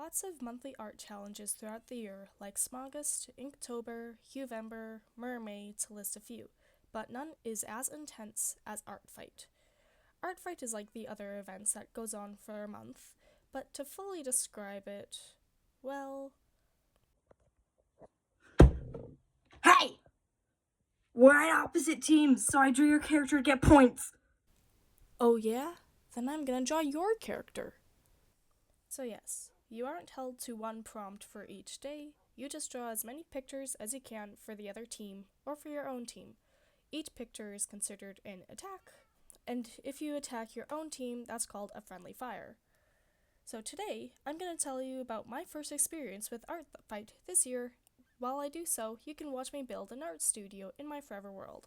lots of monthly art challenges throughout the year, like Smoggust, Inktober, Huevember, Mermay, to list a few, but none is as intense as Artfight. Artfight is like the other events that goes on for a month, but to fully describe it, well... Hey! We're on opposite teams, so I drew your character to get points. Oh yeah? Then I'm gonna draw your character. So yes, you aren't held to one prompt for each day, you just draw as many pictures as you can for the other team, or for your own team. Each picture is considered an attack, and if you attack your own team, that's called a friendly fire. So today, I'm going to tell you about my first experience with Artfight this year. While I do so, you can watch me build an art studio in my forever world.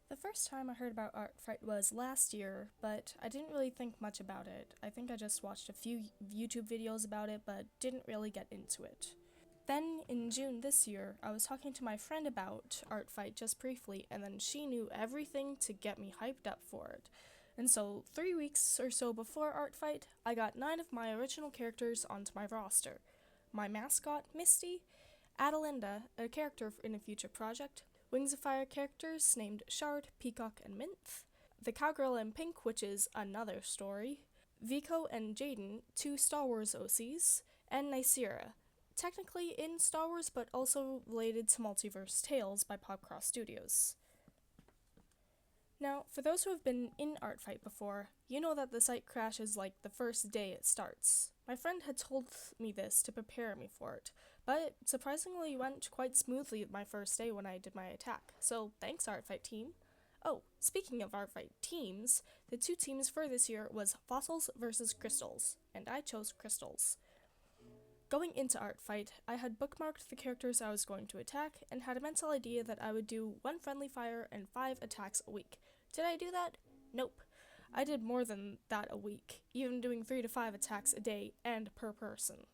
The first time I heard about Artfight was last year, but I didn't really think much about it. I think I just watched a few YouTube videos about it, but didn't really get into it. Then, in June this year, I was talking to my friend about Artfight just briefly, and then she knew everything to get me hyped up for it. And so, 3 weeks or so before Artfight, I got 9 of my original characters onto my roster. My mascot, Misty, Adelinda, a character in a future project, Wings of Fire characters named Shard, Peacock, and Minth, the Cowgirl in Pink, which is another story, Vico and Jaden, 2 Star Wars OCs, and Nicera, technically in Star Wars, but also related to Multiverse Tales by Popcross Studios. Now, for those who have been in Artfight before, you know that the site crashes like the first day it starts. My friend had told me this to prepare me for it, but it surprisingly went quite smoothly my first day when I did my attack, so thanks Artfight team. Oh, speaking of Artfight teams, the 2 teams for this year was Fossils versus Crystals, and I chose Crystals. Going into Artfight, I had bookmarked the characters I was going to attack and had a mental idea that I would do 1 friendly fire and 5 attacks a week. Did I do that? Nope. I did more than that a week, even doing 3 to 5 attacks a day and per person.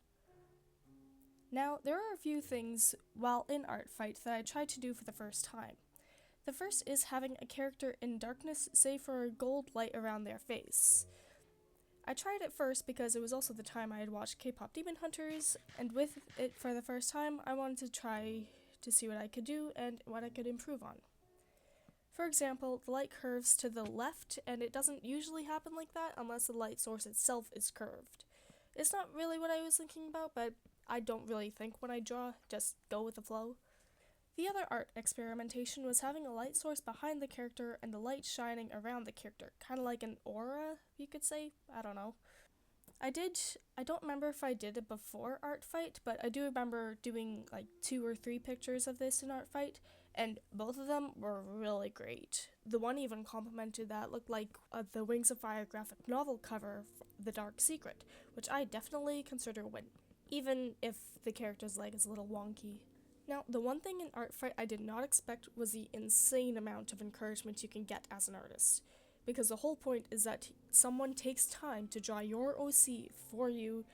Now, there are a few things while in Artfight that I tried to do for the first time. The first is having a character in darkness save for a gold light around their face. I tried it first because it was also the time I had watched K-pop Demon Hunters, and with it for the first time, I wanted to try to see what I could do and what I could improve on. For example, the light curves to the left, and it doesn't usually happen like that unless the light source itself is curved. It's not really what I was thinking about, but I don't really think when I draw, just go with the flow. The other art experimentation was having a light source behind the character and the light shining around the character, kind of like an aura, you could say. I don't know. I don't remember if I did it before Artfight, but I do remember doing like 2 or 3 pictures of this in Artfight, and both of them were really great. The one even complimented that looked like the Wings of Fire graphic novel cover, The Dark Secret, which I definitely consider a win, even if the character's leg is a little wonky. Now, the one thing in Artfight I did not expect was the insane amount of encouragement you can get as an artist. Because the whole point is that someone takes time to draw your OC for you.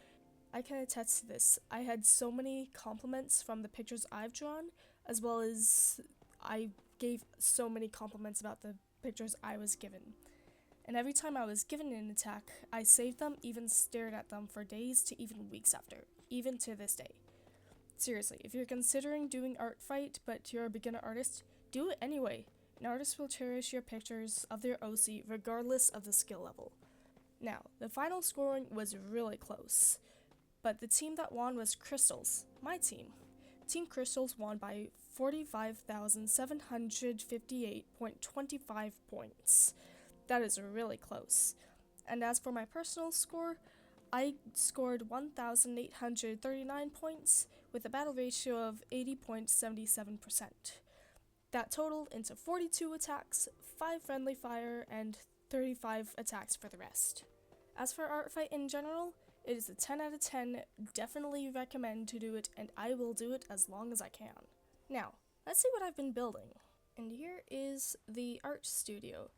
I can attest to this. I had so many compliments from the pictures I've drawn, as well as I gave so many compliments about the pictures I was given. And every time I was given an attack, I saved them, even stared at them for days to even weeks after, even to this day. Seriously, if you're considering doing Artfight but you're a beginner artist, do it anyway. An artist will cherish your pictures of their OC regardless of the skill level. Now, the final scoring was really close, but the team that won was Crystals, my team. Team Crystals won by 45,758.25 points. That is really close. And as for my personal score, I scored 1,839 points with a battle ratio of 80.77%. That totaled into 42 attacks, 5 friendly fire, and 35 attacks for the rest. As for Artfight in general, it is a 10 out of 10, definitely recommend to do it, and I will do it as long as I can. Now, let's see what I've been building. And here is the art studio.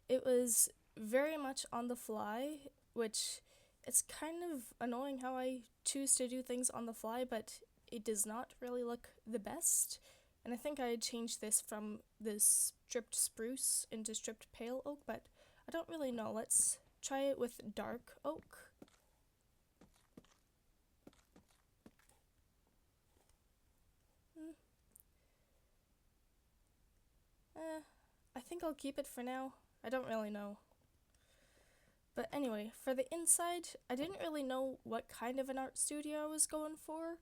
It was very much on the fly, which it's kind of annoying how I choose to do things on the fly, but it does not really look the best. And I think I changed this from this stripped spruce into stripped pale oak, but I don't really know. Let's try it with dark oak. I think I'll keep it for now. I don't really know. But anyway, for the inside, I didn't really know what kind of an art studio I was going for,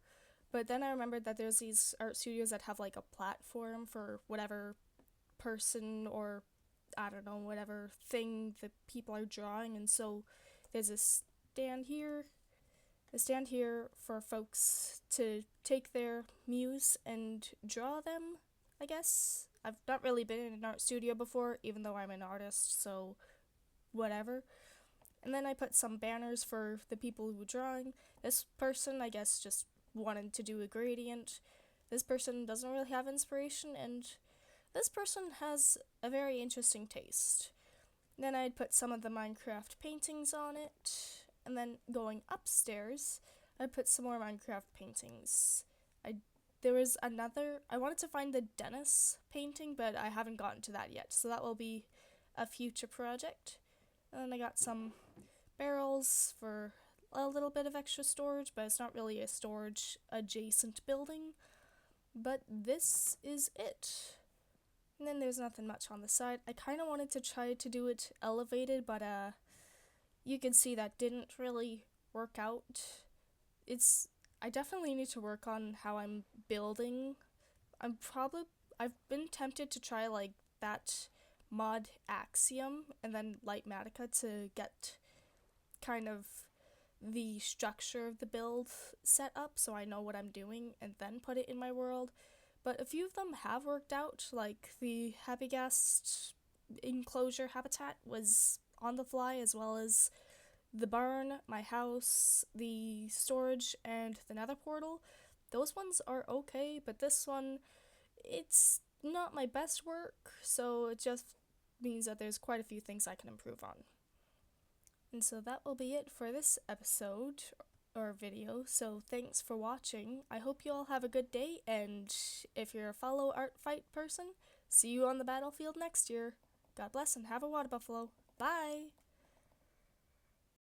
but then I remembered that there's these art studios that have like a platform for whatever person or I don't know, whatever thing that people are drawing, and so there's a stand here for folks to take their muse and draw them, I guess. I've not really been in an art studio before, even though I'm an artist, so whatever. And then I put some banners for the people who were drawing. This person, I guess, just wanted to do a gradient. This person doesn't really have inspiration, and this person has a very interesting taste. Then I'd put some of the Minecraft paintings on it, and then going upstairs, I'd put some more Minecraft paintings. I wanted to find the Dennis painting, but I haven't gotten to that yet, so that will be a future project. And then I got some barrels for a little bit of extra storage, but it's not really a storage adjacent building. But this is it. And then there's nothing much on the side. I kind of wanted to try to do it elevated, but you can see that didn't really work out. I definitely need to work on how I'm building. I've been tempted to try like that mod Axiom and then Lightmatica to get kind of the structure of the build set up so I know what I'm doing and then put it in my world. But a few of them have worked out, like the Happyghast enclosure habitat was on the fly, as well as the barn, my house, the storage, and the nether portal. Those ones are okay, but this one, it's not my best work, so it just means that there's quite a few things I can improve on. And so that will be it for this episode or video, so thanks for watching. I hope you all have a good day, and if you're a fellow Artfight person, see you on the battlefield next year. God bless and have a water buffalo. Bye!